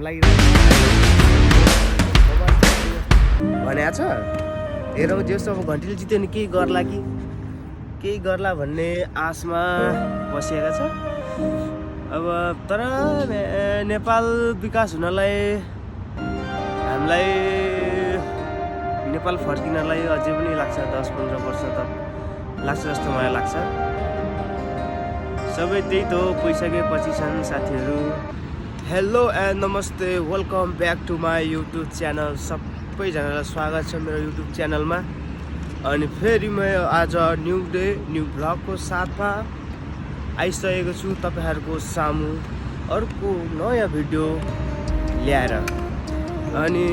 लागिरहेको भनेको छ। हेरौँ जस्तो अब घन्टीले जित्यो भने केही गर्ला भन्ने आशमा बसिएका छ। अब तर नेपाल विकास हुनलाई हामीलाई नेपाल फर्किनलाई अझै पनि लाग्छ 10-15 वर्ष त लाग्छ जस्तो मलाई लाग्छ। सबै त्यही त हो, पैसाकै छन् साथीहरू। हेलो एन्ड नमस्ते, welcome back to my YouTube channel. सबैजनालाई स्वागत छ मेरो युट्युब च्यानलमा। अनि फेरि म आज न्यू डे न्यू भ्लगको साथमा आइसकेको छु तपाईँहरूको सामु अर्को नयाँ भिडियो ल्याएर। अनि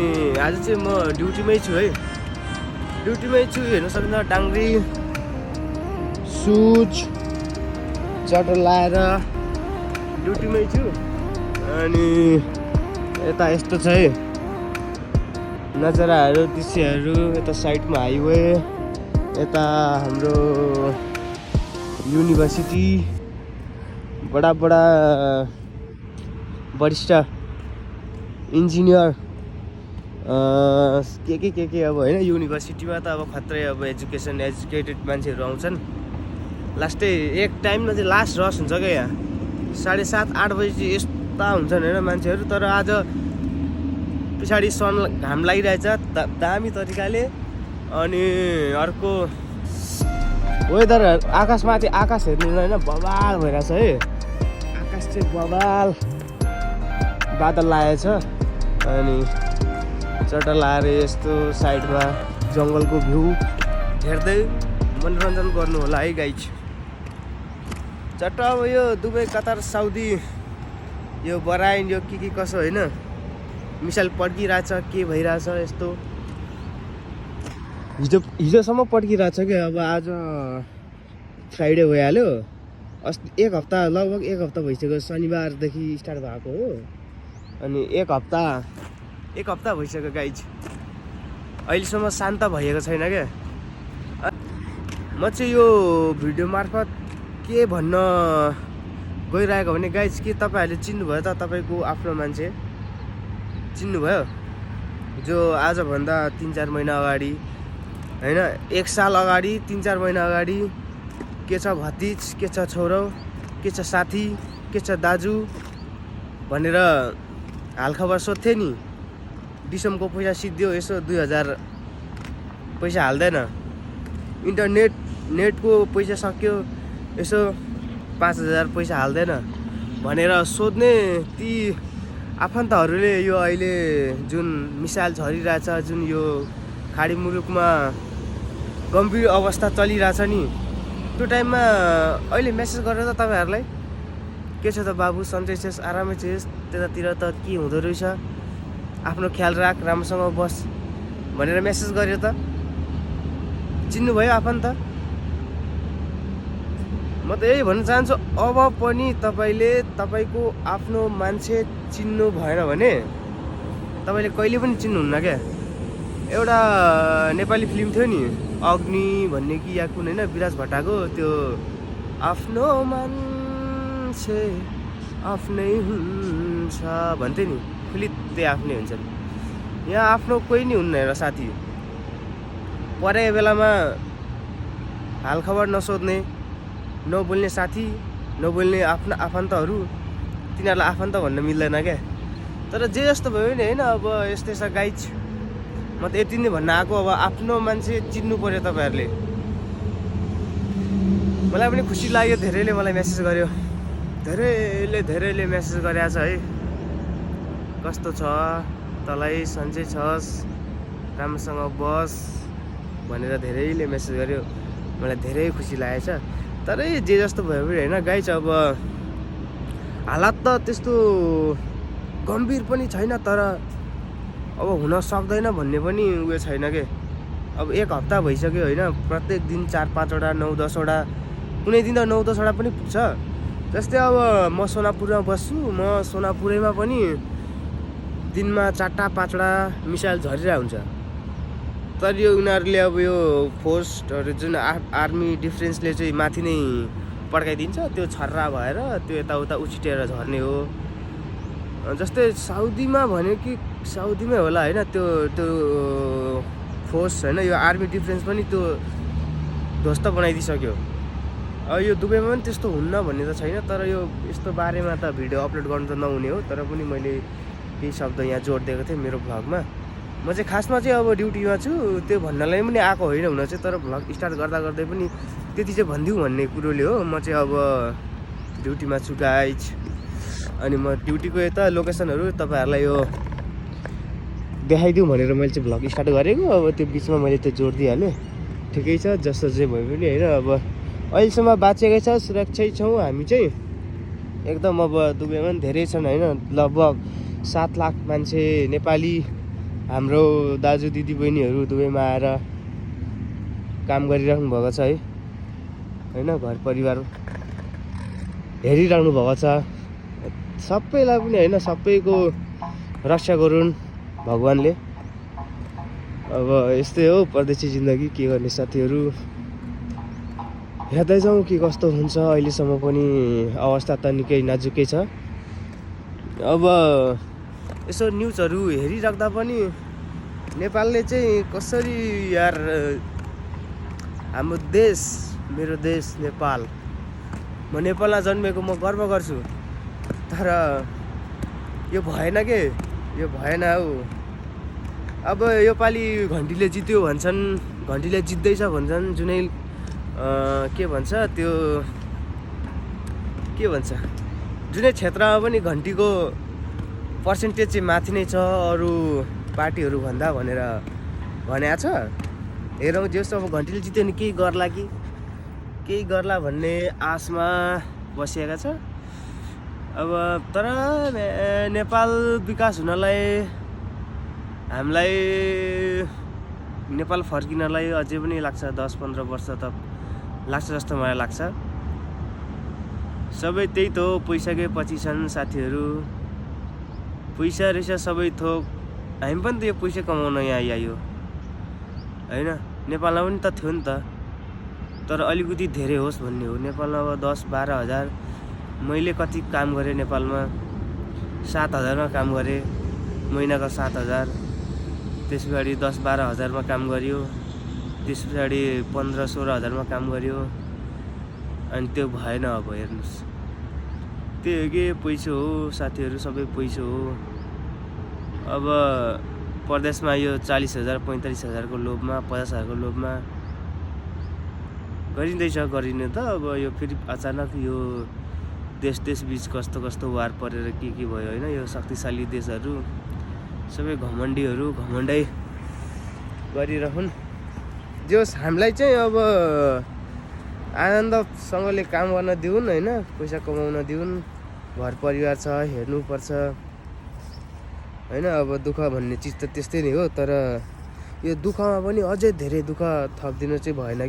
आज चाहिँ म ड्युटीमै छु है, हेर्न सक्नुहुन्छ। डाङ्ग्री सुज चटर लाएर ड्युटीमै छु। अनि यता यस्तो छ है नजाराहरू, दृश्यहरू। यता साइडमा हाइवे, यता हाम्रो युनिभर्सिटी, बडा वरिष्ठ इन्जिनियर के अब होइन। युनिभर्सिटीमा त अब खत्रै अब एजुकेटेड मान्छेहरू आउँछन्। लास्टै एक टाइममा चाहिँ लास्ट रस हुन्छ क्या यहाँ 7:30-8 बजी चाहिँ यस्ता हुन्छन् होइन मान्छेहरू। तर आज पछाडि घाम लागिरहेछ दामी तरिकाले। अनि अर्को वेदर आकाशमाथि आकाश हेर्नु होइन बवाल भइरहेछ है। आकाश चाहिँ बवाल बादल लागेछ। अनि चट्टा लाएर यस्तो साइडमा जङ्गलको भ्यू हेर्दै मनोरञ्जन गर्नु होला है गाइज। चट्ट अब यो दुबई कतार साउदी यो बराइन यो के कसो होइन मिसाइल पड्किरहेछ, के भइरहेछ यस्तो। हिजोसम्म पड्किरहेछ क्या। अब आज फ्राइडे भइहाल्यो। अस्ति एक हप्ता लगभग एक हप्ता भइसक्यो, शनिबारदेखि स्टार्ट भएको हो। अनि एक हप्ता भइसक्यो गाइज। अहिलेसम्म शान्त भएको छैन क्या। म चाहिँ यो भिडियो मार्फत के भन्न गइरहेको भने गाइज, के तपाईँहरूले चिन्नुभयो त? तपाईँको आफ्नो मान्छे चिन्नुभयो जो आजभन्दा 3-4 महिना अगाडि होइन, 1 साल अगाडि, 3-4 महिना अगाडि के छ भतिज, के छ छोरो, के छ साथी, के छ दाजु भनेर हालखबर सोध्थेँ नि। डिसम्बरको पैसा सिद्धियो, यसो 2000 पैसा हाल्दैन। नेटको पैसा सक्यो, यसो 5000 पैसा हाल्दैन भनेर सोध्ने ती आफन्तहरूले यो अहिले जुन मिसाइल झरिरहेछ, जुन यो खाडी मुलुकमा गम्भीर अवस्था चलिरहेछ नि, त्यो टाइममा अहिले मेसेज गरेर त तपाईँहरूलाई के छ त बाबु, सन्चै छेस्, आरामै छेस्, त्यतातिर त के हुँदो रहेछ, आफ्नो ख्याल राख, राम्रोसँग बस भनेर मेसेज गर्यो त। चिन्नुभयो आफन्त? म त यही भन्न चाहन्छु, अब पनि तपाईँले तपाईँको आफ्नो मान्छे चिन्नु भएन भने तपाईँले कहिले पनि चिन्नुहुन्न क्या। एउटा नेपाली फिल्म थियो नि अग्नि भन्ने कि या कुन होइन, विराज भट्टाको, त्यो आफ्नो मान्छे आफ्नै हुन्छ भन्थे नि, फिलित्ते आफ्नै हुन्छन्। यहाँ आफ्नो कोही नि हुन्न हेर साथी। परेको बेलामा हालखबर नसोध्ने, नबोल्ने साथी, नबोल्ने आफ्नो आफन्तहरू, तिनीहरूलाई आफन्त भन्न मिल्दैन क्या। तर जे जस्तो भयो नि होइन, अब यस्तै छ गाइज। म त यति नै भन्न आएको, अब आफ्नो मान्छे चिन्नु पर्यो तपाईँहरूले। मलाई पनि खुसी लाग्यो, धेरैले मलाई मेसेज गर्यो, धेरैले मेसेज गरेको छ है। कस्तो छ तँलाई, सन्चै छस्, राम्रोसँग बस भनेर धेरैले मेसेज गर्यो। मलाई धेरै खुसी लागेछ। तर जे जस्तो भयो पनि होइन गाइज, अब हालत त त्यस्तो गम्भीर पनि छैन, तर अब हुन सक्दैन भन्ने पनि उयो छैन के। अब 1 हप्ता भइसक्यो होइन, प्रत्येक दिन 4-5वटा 9-10वटा, कुनै दिन त 9-10वटा पनि पुग्छ। जस्तै अब म सोनापुरमा बस्छु, म सोनापुरैमा पनि दिनमा 4-5वटा मिसाइल झरिरहेको हुन्छ। तर यो उनीहरूले अब यो फोर्सहरू जुन आर्मी डिफेन्सले चाहिँ माथि नै पड्काइदिन्छ, त्यो छर्रा भएर त्यो यताउता उछिटेर झर्ने हो। जस्तै साउदीमा भन्यो कि साउदीमै होला होइन, त्यो त्यो फोर्स होइन, यो आर्मी डिफेन्स पनि त्यो ध्वस्त बनाइदिइसक्यो। अब यो दुबईमा पनि त्यस्तो हुन्न भन्ने त छैन, तर यो यस्तो बारेमा त भिडियो अपलोड गर्नु त नहुने हो। तर पनि मैले केही शब्द यहाँ जोडिदिएको थिएँ मेरो भ्लगमा। म चाहिँ खासमा चाहिँ अब ड्युटीमा छु, त्यो भन्नलाई पनि आएको होइन हुन चाहिँ, तर भ्लग स्टार्ट गर्दा गर्दै पनि त्यति चाहिँ भनिदिउँ भन्ने कुरोले हो। म चाहिँ अब ड्युटीमा छु गाइज, अनि म ड्युटीको यता लोकेसनहरू तपाईँहरूलाई यो देखाइदिउँ भनेर मैले चाहिँ भ्लग स्टार्ट गरेको। अब त्यो बिचमा मैले त्यो जोड दिइहालेँ, ठिकै छ जस्तो चाहिँ भयो पनि होइन। अब अहिलेसम्म बाँचेकै छ, सुरक्षै छौँ हामी चाहिँ एकदम। अब दुबईमा पनि धेरै छन् होइन, लगभग 7 लाख मान्छे नेपाली हाम्रो दाजु दिदी बहिनीहरू दुबईमा आएर काम गरिराख्नु भएको छ है होइन, घर परिवार हेरिराख्नु भएको छ। सबैलाई पनि होइन, सबैको रक्षा गरून् भगवान्ले। अब यस्तै हो परदेशी जिन्दगी, के गर्ने साथीहरू। हेर्दै जाउँ के कस्तो हुन्छ। अहिलेसम्म पनि अवस्था त निकै नाजुकै छ। अब यसो न्युजहरू हेरिराख्दा पनि नेपालले चाहिँ कसरी यार, हाम्रो देश, मेरो देश नेपाल, म नेपालमा जन्मेको म गर्व गर्छु। तर यो भएन के, यो भएन हौ। अब योपालि घन्टीले जित्यो भन्छन्, घन्टीले जित्दैछ भन्छन्, जुनै के भन्छ त्यो, के भन्छ, जुनै क्षेत्रमा पनि घन्टीको पर्सेन्टेज चाहिँ माथि नै छ अरू पार्टीहरू भन्दा भनेर भनेको छ। हेरौँ जस्तो अब घन्टीले जित्यो भने केही गर्ला कि केही गर्ला भन्ने आशमा बसिएका छ। अब तर नेपाल विकास हुनलाई, हामीलाई नेपाल फर्किनलाई अझै पनि लाग्छ 10-15 वर्ष त लाग्छ जस्तो मलाई लाग्छ। सबै त्यही त हो, पैसाकै पछि छन् साथीहरू। पैसा रहेछ सबै थोक, हामी पनि त यो पैसा कमाउन यहाँ आयो होइन। नेपालमा पनि त थियो नि त, तर अलिकति धेरै होस् भन्ने हो। नेपालमा अब 10-12 हजार, मैले कति काम गरेँ नेपालमा, 7 हजारमा काम गरेँ, महिनाको 7 हजार। त्यस पछाडि 10-12 हजारमा काम गरियो, त्यस पछाडि 15-16 हजारमा काम गरियो, अनि त्यो भएन। अब हेर्नुहोस्, त्यो के पैसा हो साथीहरू, सबै पैसा हो। अब परदेशमा यो 40 हजार 45 हजारको लोभमा, 50 हजारको लोभमा गरिँदैछ, गरिने त। अब यो फेरि अचानक यो देश बिच कस्तो कस्तो वार परेर के भयो होइन। यो शक्तिशाली देशहरू सबै घमण्डीहरू घमण्डै गरिरहन्। जोस् हामीलाई चाहिँ अब आनन्दसँगले काम गर्न दिउन् होइन, पैसा कमाउन दिउन्। घर परिवार छ, हेर्नुपर्छ होइन। अब दुःख भन्ने चिज त त्यस्तै नै हो, तर यो दुःखमा पनि अझै धेरै दुःख थपिदिनु चाहिँ भएन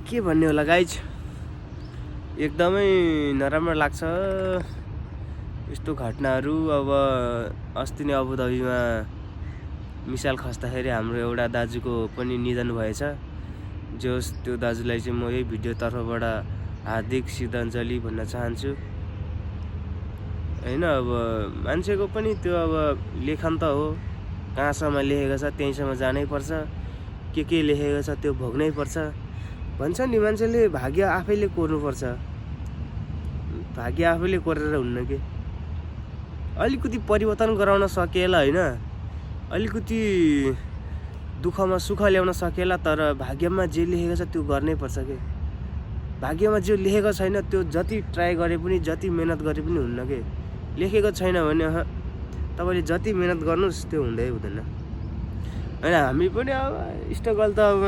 के भन्ने होला गाइज। एकदमै नराम्रो लाग्छ यस्तो घटनाहरू। अब अस्ति नै अबुधाबीमा मिसाइल खस्दाखेरि हाम्रो एउटा दाजुको पनि निधन भएछ। जोस् त्यो दाजुलाई चाहिँ म यही भिडियो तर्फबाट हार्दिक श्रद्धाञ्जली भन्न चाहन्छु होइन। अब मान्छेको पनि त्यो अब लेखन त हो, कहाँसम्म लेखेको छ त्यहीँसम्म जानै पर्छ, के लेखेको छ त्यो भोग्नै पर्छ भन्छ नि मान्छेले। भाग्य आफैले कोर्नुपर्छ, भाग्य आफैले कोरेर हुन्न के। अलिकति परिवर्तन गराउन सकेला होइन, अलिकति दुःखमा सुख ल्याउन सकेला, तर भाग्यमा जे लेखेको छ त्यो गर्नै पर्छ के। भाग्यमा जो लेखेको छैन त्यो जति ट्राई गरे पनि, जति मेहनत गरे पनि हुन्न के। लेखेको छैन भने तपाईँले जति मेहनत गर्नुहोस् त्यो हुँदै हुँदैन होइन। हामी पनि अब स्ट्रगल त अब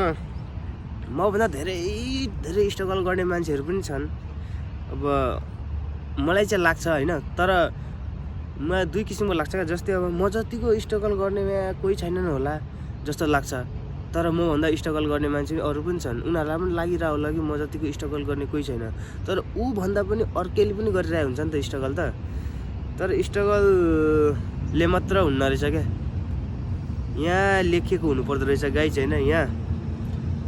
मभन्दा धेरै स्ट्रगल गर्ने मान्छेहरू पनि छन्। अब मलाई चाहिँ लाग्छ होइन, तर मलाई दुई किसिमको लाग्छ क्या। जस्तै अब म जतिको स्ट्रगल गर्नेमा कोही छैनन् होला जस्तो लाग्छ, तर मभन्दा स्ट्रगल गर्ने मान्छे अरू पनि छन्। उनीहरूलाई पनि लागिरहेको होला कि म जतिको स्ट्रगल गर्ने कोही छैन, तर ऊ भन्दा पनि अर्कैले पनि गरिरहेको हुन्छ नि त स्ट्रगल त। तर स्ट्रगलले मात्र हुन्न रहेछ क्या, यहाँ लेखिएको हुनुपर्दो रहेछ गाइज होइन। यहाँ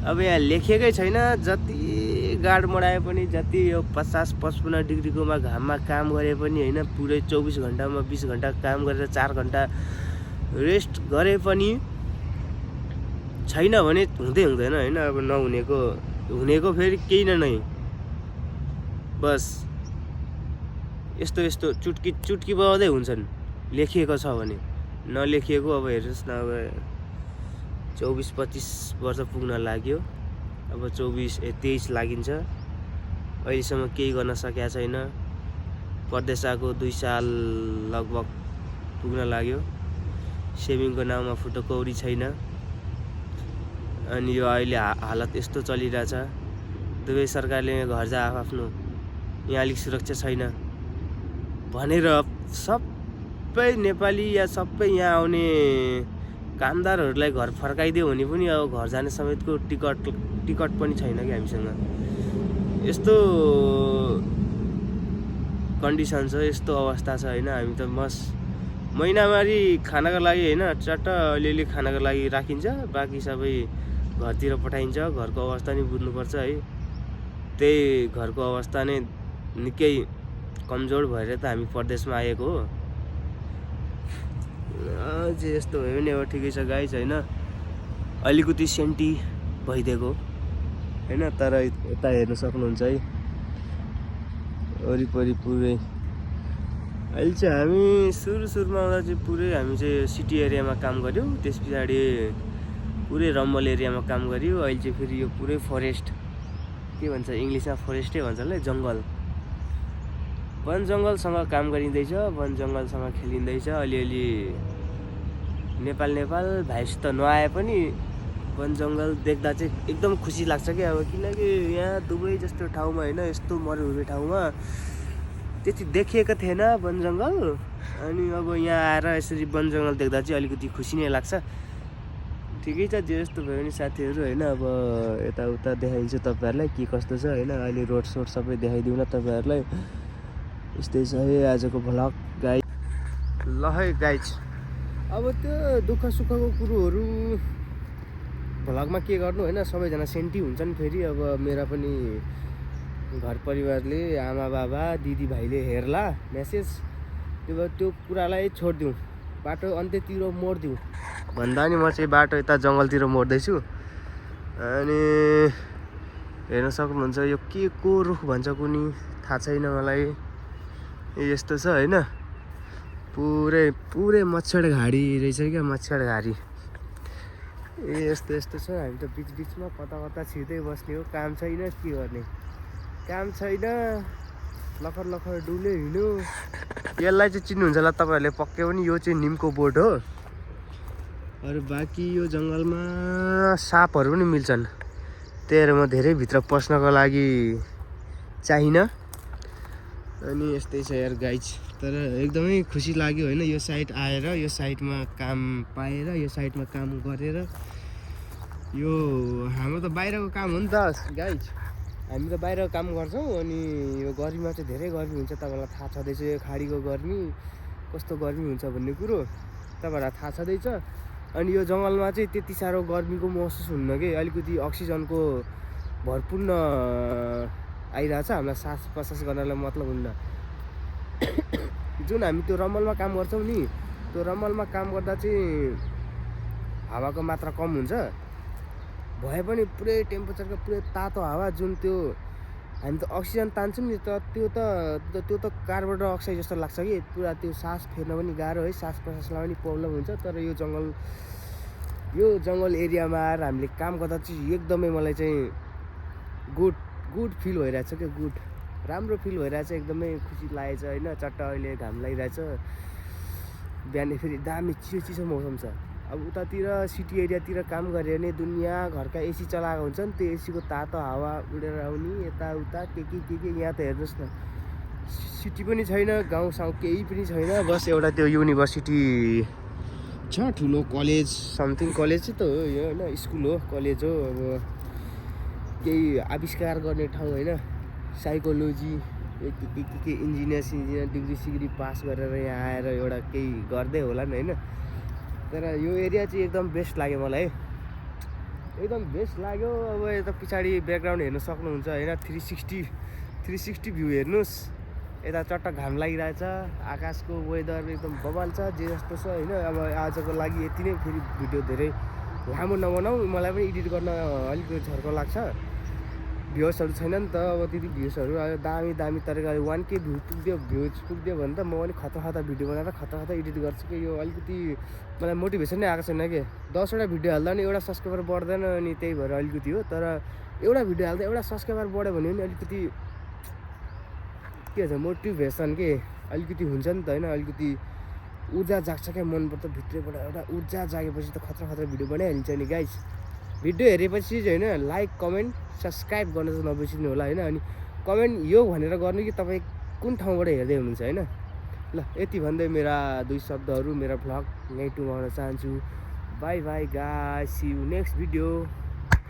अब यहाँ लेखिएकै छैन, जति गाड मडाए पनि जति यो 50-55 डिग्रीकोमा घाममा काम गरे पनि होइन पुरै 24 घन्टामा 20 घन्टा काम गरेर 4 घन्टा रेस्ट गरे पनि छैन भने हुँदैन होइन। अब नहुनेको हुनेको फेरि केही नै बस यस्तो चुटकी बजाउँदै हुन्छन् लेखिएको छ भने। नलेखिएको अब हेर्नुहोस् न अब 24-25 वर्ष पुग्न लाग्यो, अब 23 लागिन्छ, अहिलेसम्म केही गर्न सकेको छैन। परदेश आएको 2 साल लगभग पुग्न लाग्यो, सेभिङको नाममा फुटोकौडी छैन। अनि यो अहिले हालत यस्तो चलिरहेछ। दुवै सरकारले घर जा आफ्नो, यहाँ अलिक सुरक्षा छैन भनेर सबै नेपाली या सबै यहाँ आउने कामदारहरूलाई घर फर्काइदियो भने पनि अब घर जाने समेतको टिकट पनि छैन कि हामीसँग। यस्तो कन्डिसन छ, यस्तो अवस्था छ होइन। हामी त बस महिनामारी खानाको लागि होइन चट्ट अलिअलि खानाको लागि राखिन्छ, बाँकी सबै घरतिर पठाइन्छ। घरको अवस्था नि बुझ्नुपर्छ है, त्यही घरको अवस्था नै निकै कमजोर भएर त हामी परदेशमा आएको हो। जे यस्तो भयो भने अब ठिकै छ गाइज होइन। अलिकति सेन्टी भइदिएको होइन, तर यता हेर्न सक्नुहुन्छ है वरिपरि पुरै। अहिले चाहिँ हामी सुरुमा आउँदा चाहिँ पुरै हामी चाहिँ सिटी एरियामा काम गऱ्यौँ, त्यस पछाडि पुरै रम्बल एरियामा काम गऱ्यो। अहिले चाहिँ फेरि यो पुरै फरेस्ट, के भन्छ इङ्ग्लिसमा फरेस्टै भन्छ होला, जङ्गल वन जङ्गलसँग काम गरिँदैछ, वन जङ्गलसँग खेलिँदैछ। अलिअलि नेपाल भाइसित नआए पनि वन जङ्गल देख्दा चाहिँ एकदम खुसी लाग्छ कि अब, किनकि यहाँ दुबई जस्तो ठाउँमा होइन यस्तो मरुभूमि ठाउँमा त्यति देखिएको थिएन वन जङ्गल। अनि अब यहाँ आएर यसरी वन जङ्गल देख्दा चाहिँ अलिकति खुसी नै लाग्छ। ठिकै छ जे जस्तो भयो भने साथीहरू होइन। अब यताउता देखाइदिन्छु तपाईँहरूलाई के कस्तो छ होइन। अहिले रोड सोड सबै देखाइदिउँ न तपाईँहरूलाई। यस्तै छ है आजको भ्लग गाइज। ल है गाइज, अब त्यो दुःख सुखको कुरोहरू भ्लगमा के गर्नु होइन, सबैजना सेन्टी हुन्छन् फेरि। अब मेरा पनि घर परिवारले आमा बाबा दिदी भाइले हेर्ला मेसेज, त्यो कुरालाई छोडिदिउँ, बाटो अन्त्यतिर मोडिदिउँ भन्दा नि म चाहिँ बाटो यता जङ्गलतिर मोड्दैछु। अनि हेर्न सक्नुहुन्छ यो के को रुख भन्छ कुनी थाहा छैन मलाई, यस्तो छ होइन। पुरै मच्छरघारी रहेछ क्या, मच्छरघारी यस्तो छ। हामी त बिचमा कता छिर्दै बस्ने हो, काम छैन के गर्ने, काम छैन, लखर डुल्यो हिँड्यो। यसलाई चाहिँ चिन्नुहुन्छ होला तपाईँहरूले पक्कै पनि, यो चाहिँ निमको बोट हो। अरू बाँकी यो जङ्गलमा सापहरू पनि मिल्छन्, त्यही म धेरै भित्र पस्नको लागि चाहिनँ। अनि यस्तै छ यार गाइज, तर एकदमै खुसी लाग्यो होइन यो साइड आएर, यो साइडमा काम पाएर, यो साइडमा काम गरेर। यो हाम्रो त बाहिरको काम हो नि त गाइज, हामी त बाहिरको काम गर्छौँ। अनि यो गर्मीमा चाहिँ धेरै गर्मी हुन्छ, तपाईँलाई थाहा छँदैछ यो खाडीको गर्मी कस्तो गर्मी हुन्छ भन्ने कुरो तपाईँहरूलाई थाहा छँदैछ। अनि यो जङ्गलमा चाहिँ त्यति साह्रो गर्मीको महसुस हुन्न कि, अलिकति अक्सिजनको भरपूर्ण आइरहेछ, हामीलाई सास प्रश्वास गर्नलाई मतलब हुन्न। जुन हामी त्यो रम्बलमा काम गर्छौँ नि, त्यो रम्बलमा काम गर्दा चाहिँ हावाको मात्रा कम हुन्छ भए पनि पुरै टेम्परेचरको पुरै तातो हावा, जुन त्यो हामी त अक्सिजन तान्छौँ नि, त्यो त कार्बन डाइअक्साइड जस्तो लाग्छ कि पुरा त्यो सास फेर्न पनि गाह्रो है, सास प्रश्वासलाई पनि प्रब्लम हुन्छ। तर यो जङ्गल एरियामा आएर हामीले काम गर्दा चाहिँ एकदमै मलाई चाहिँ गुड फिल भइरहेछ क्या, गुड राम्रो फिल भइरहेछ, एकदमै खुसी लागेछ होइन। चट्ट अहिले घाम लागिरहेछ, बिहान फेरि दामी चिसो मौसम छ। अब उतातिर सिटी एरियातिर काम गऱ्यो भने दुनियाँ घरका एसी चलाएको हुन्छ नि, त्यो एसीको तातो हावा उडेर आउने यताउता के यहाँ त हेर्नुहोस् न, सिटी पनि छैन, गाउँसाउँ केही पनि छैन, बस एउटा त्यो युनिभर्सिटी छ, ठुलो कलेज समथिङ कलेज चाहिँ त हो यो होइन, स्कुल हो कलेज हो। अब केही आविष्कार गर्ने ठाउँ होइन, साइकोलोजी के इन्जिनियर डिग्री पास गरेर यहाँ आएर एउटा केही गर्दै होला नि होइन। तर यो एरिया चाहिँ एकदम बेस्ट लाग्यो मलाई है। एकदम बेस्ट लाग्यो। अब यता पछाडि ब्याकग्राउन्ड हेर्न सक्नुहुन्छ होइन, 360 भ्यू हेर्नुहोस्। यता चट्ट घाम लागिरहेछ, आकाशको वेदर एकदम बवाल छ जे जस्तो छ होइन। अब आजको लागि यति नै। फेरि भिडियो धेरै लामो नबनाऊ, मलाई पनि एडिट गर्न अलिकति झर्को लाग्छ। भ्युजहरू छैन नि त, अब त्यति भ्युजहरू दामी दामी तरिकाले 1K भ्युज पुग्यो भने त म पनि खतरा भिडियो बनाएर खतरा एडिट गर्छु कि। यो अलिकति मलाई मोटिभेसन नै आएको छैन कि। 10वटा भिडियो हाल्दा नि एउटा सब्सक्राइबर बढ्दैन, अनि त्यही भएर अलिकति हो। तर एउटा भिडियो हाल्दा एउटा सब्सक्राइबर बढ्यो भने पनि अलिकति के भन्छ मोटिभेसन के अलिकति हुन्छ नि त होइन। अलिकति ऊर्जा जाग्छ क्या मनबाट, भित्रैबाट एउटा ऊर्जा जागेपछि त खतरा भिडियो बनाइहालिन्छ नि गाइस। भिडियो हेरेपछि चाहिँ होइन लाइक कमेन्ट सब्सक्राइब गर्न चाहिँ नबिर्सिनु होला होइन। अनि कमेन्ट यो भनेर गर्नु कि तपाईँ कुन ठाउँबाट हेर्दै हुनुहुन्छ होइन। ल यति भन्दै मेरा 2 शब्दहरू मेरा भ्लग यहीँ टुङ्गाउन चाहन्छु। Bye bye guys, see you next video.